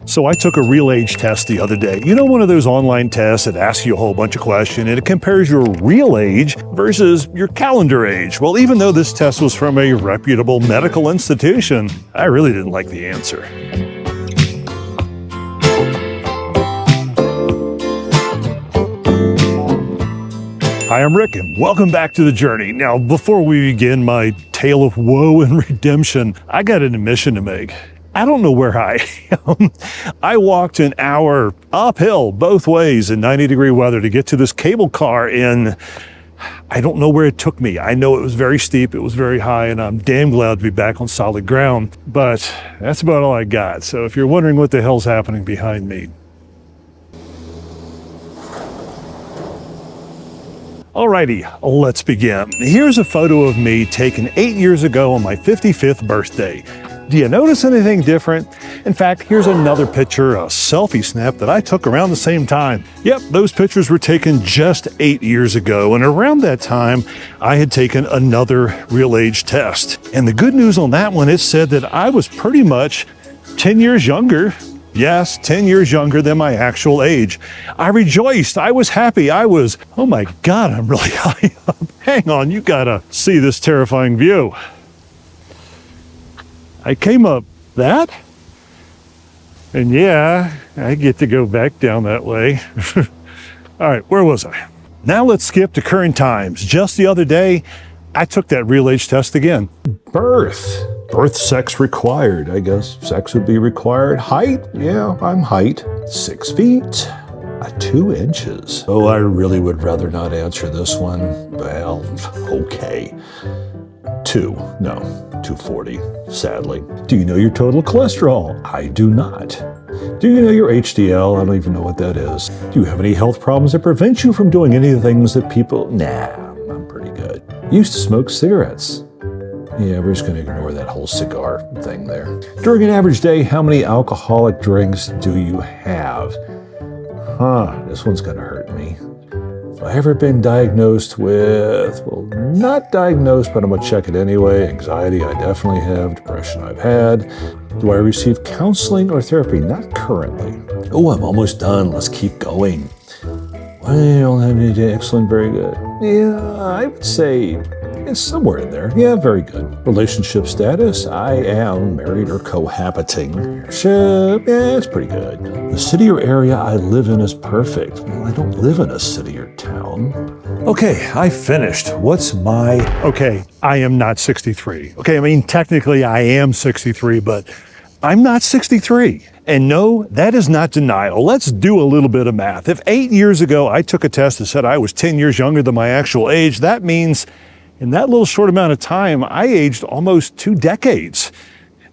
So I took a real age test the other day. You know, one of those online tests that asks you a whole bunch of questions and it compares your real age versus your calendar age. Well, even though this test was from a reputable medical institution, I really didn't like the answer. Hi, I'm Rick, and welcome back to The Journey. Now, before we begin my tale of woe and redemption, I got an admission to make. I don't know where I am. I walked an hour uphill both ways in 90-degree weather to get to this cable car, and I don't know where it took me. I know it was very steep, it was very high, and I'm damn glad to be back on solid ground, but that's about all I got. So if you're wondering what the hell's happening behind me, alrighty, let's begin. Here's a photo of me taken 8 years ago on my 55th birthday. Do you notice anything different? In fact, here's another picture, a selfie snap that I took around the same time. Yep, those pictures were taken just 8 years ago, and around that time, I had taken another real age test. And the good news on that one, it said that I was pretty much 10 years younger. Yes, 10 years younger than my actual age. I rejoiced, I was happy, oh my God, I'm really high up. Hang on, you gotta see this terrifying view. I came up that, and yeah, I get to go back down that way. All right, where was I? Now let's skip to current times. Just the other day, I took that real age test again. Birth sex required. I guess sex would be required. Height, yeah, I'm height. 6 feet, 2 inches. Oh, I really would rather not answer this one. Well, okay. 240, sadly. Do you know your total cholesterol? I do not. Do you know your HDL? I don't even know what that is. Do you have any health problems that prevent you from doing any of the things that people... Nah, I'm pretty good. Used to smoke cigarettes. Yeah, we're just going to ignore that whole cigar thing there. During an average day, how many alcoholic drinks do you have? This one's going to hurt me. Have I ever been diagnosed with, well, not diagnosed, but I'm going to check it anyway. Anxiety, I definitely have. Depression, I've had. Do I receive counseling or therapy? Not currently. Oh, I'm almost done. Let's keep going. Well, I mean, excellent, very good. Yeah, I would say it's somewhere in there. Yeah, very good. Relationship status, I am married or cohabiting. Yeah, it's pretty good. The city or area I live in is perfect. Well, I don't live in a city or town. Okay, I finished. Okay, I am not 63. Okay, I mean, technically I am 63, but I'm not 63. And no, that is not denial. Let's do a little bit of math. If 8 years ago I took a test that said I was 10 years younger than my actual age, that means in that little short amount of time, I aged almost 2 decades.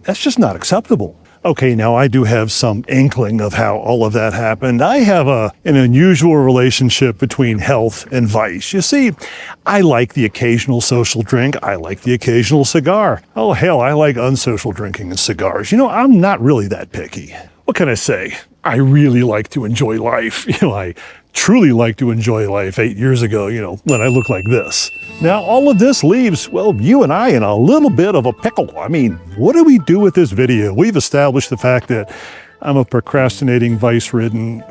That's just not acceptable. Okay, now I do have some inkling of how all of that happened. I have an unusual relationship between health and vice. You see, I like the occasional social drink. I like the occasional cigar. Oh, hell, I like unsocial drinking and cigars. You know, I'm not really that picky. What can I say? I really like to enjoy life. You know, I truly like to enjoy life 8 years ago, you know, when I look like this. Now, all of this leaves, well, you and I in a little bit of a pickle. I mean, what do we do with this video? We've established the fact that I'm a procrastinating, vice-ridden,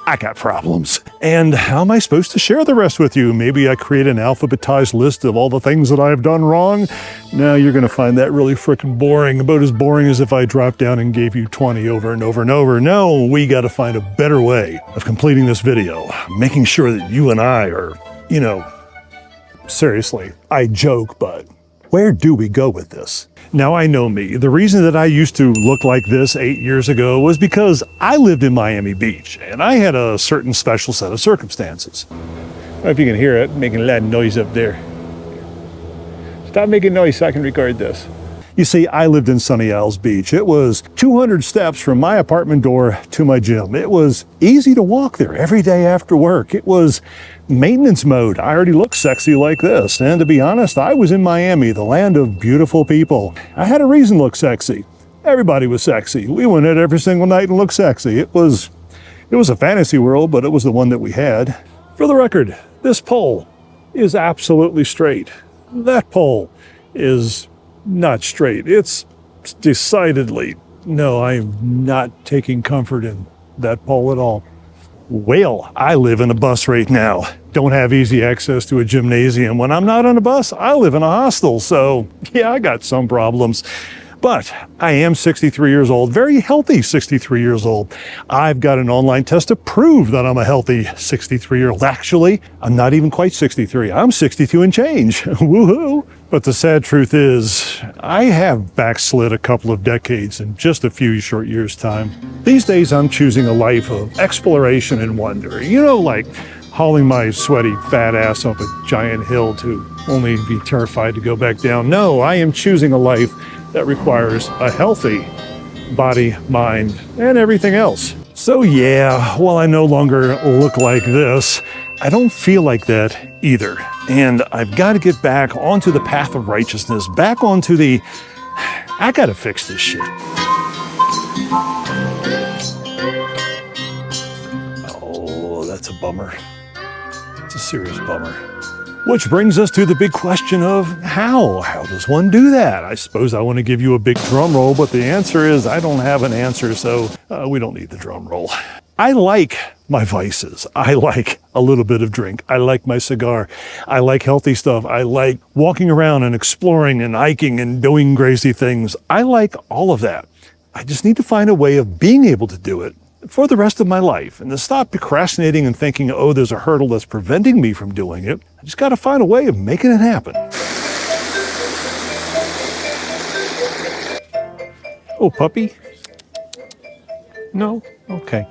I got problems. And how am I supposed to share the rest with you? Maybe I create an alphabetized list of all the things that I've done wrong? No, you're gonna find that really frickin' boring, about as boring as if I dropped down and gave you 20 over and over and over. No, we gotta find a better way of completing this video, making sure that you and I are, you know, seriously, I joke, but where do we go with this? Now, I know me. The reason that I used to look like this 8 years ago was because I lived in Miami Beach, and I had a certain special set of circumstances. I don't know if you can hear it, making a lot of noise up there. Stop making noise so I can record this. You see, I lived in Sunny Isles Beach. It was 200 steps from my apartment door to my gym. It was easy to walk there every day after work. It was maintenance mode. I already looked sexy like this. And to be honest, I was in Miami, the land of beautiful people. I had a reason to look sexy. Everybody was sexy. We went out every single night and looked sexy. It was a fantasy world, but it was the one that we had. For the record, this pole is absolutely straight. That pole is not straight. It's decidedly No, I am not taking comfort in that poll at all. Well, I live in a bus right now. Don't have easy access to a gymnasium. When I'm not on a bus, I live in a hostel. So yeah, I got some problems. But I am 63 years old, very healthy 63 years old. I've got an online test to prove that I'm a healthy 63-year-old. Actually, I'm not even quite 63. I'm 62 and change. Woohoo! But the sad truth is, I have backslid a couple of decades in just a few short years' time. These days, I'm choosing a life of exploration and wonder. You know, like hauling my sweaty fat ass up a giant hill to only be terrified to go back down. No, I am choosing a life that requires a healthy body, mind, and everything else. So yeah, while I no longer look like this, I don't feel like that either. And I've got to get back onto the path of righteousness, back onto the, I gotta fix this shit. Oh, that's a bummer. It's a serious bummer. Which brings us to the big question of how? How does one do that? I suppose I want to give you a big drum roll, but the answer is I don't have an answer, so we don't need the drum roll. I like my vices. I like a little bit of drink. I like my cigar. I like healthy stuff. I like walking around and exploring and hiking and doing crazy things. I like all of that. I just need to find a way of being able to do it for the rest of my life and to stop procrastinating and thinking, oh, there's a hurdle that's preventing me from doing it. I just got to find a way of making it happen. Oh, puppy? No? Okay.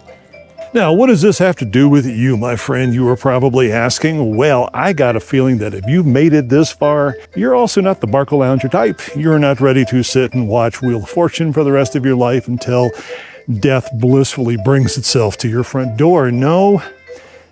Now, what does this have to do with you, my friend? You are probably asking. Well, I got a feeling that if you've made it this far, you're also not the Barca Lounger type. You're not ready to sit and watch Wheel of Fortune for the rest of your life until death blissfully brings itself to your front door. No,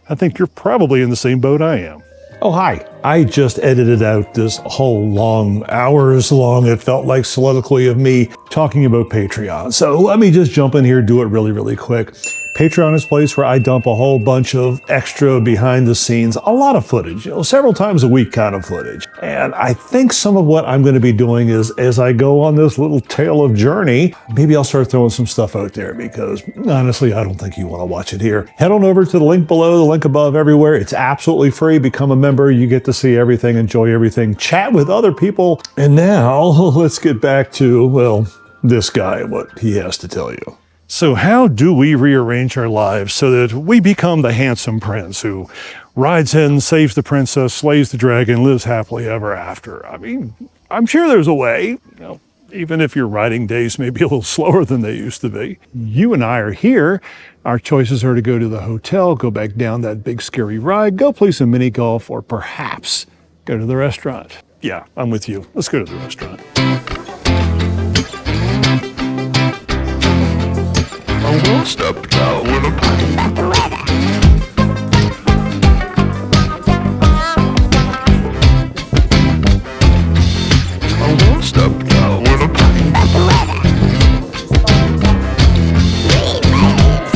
I think you're probably in the same boat I am. Oh, hi. I just edited out this whole long, hours long, it felt like soliloquy of me talking about Patreon. So let me just jump in here, do it really, really quick. Patreon is a place where I dump a whole bunch of extra behind the scenes, a lot of footage, several times a week kind of footage. And I think some of what I'm going to be doing is, as I go on this little tale of journey, maybe I'll start throwing some stuff out there because honestly, I don't think you want to watch it here. Head on over to the link below, the link above, everywhere. It's absolutely free. Become a member. You get to see everything, enjoy everything, chat with other people. And now let's get back to, well, this guy, what he has to tell you. So how do we rearrange our lives so that we become the handsome prince who rides in, saves the princess, slays the dragon, lives happily ever after? I mean, I'm sure there's a way, even if your riding days may be a little slower than they used to be. You and I are here. Our choices are to go to the hotel, go back down that big scary ride, go play some mini golf, or perhaps go to the restaurant. Yeah, I'm with you. Let's go to the restaurant. I will step down when I'm talking about the weather. I will step down when I'm talking about the weather. Read my lips.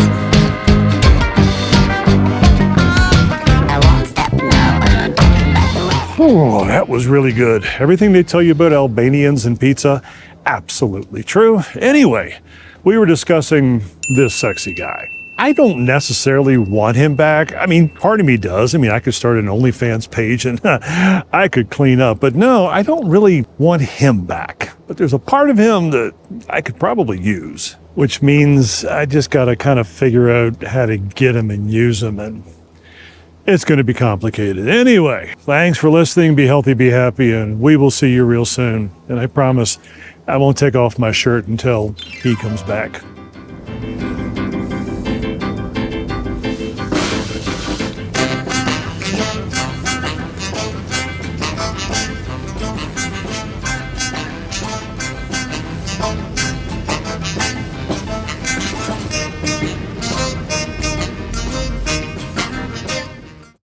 I won't step down when I'm talking about the weather. Oh, that was really good. Everything they tell you about Albanians and pizza, absolutely true. Anyway, we were discussing this sexy guy. I don't necessarily want him back. I mean, part of me does. I mean, I could start an OnlyFans page and I could clean up, but no, I don't really want him back. But there's a part of him that I could probably use, which means I just got to kind of figure out how to get him and use him, and it's going to be complicated. Anyway, thanks for listening. Be healthy, be happy, and we will see you real soon. And I promise I won't take off my shirt until he comes back.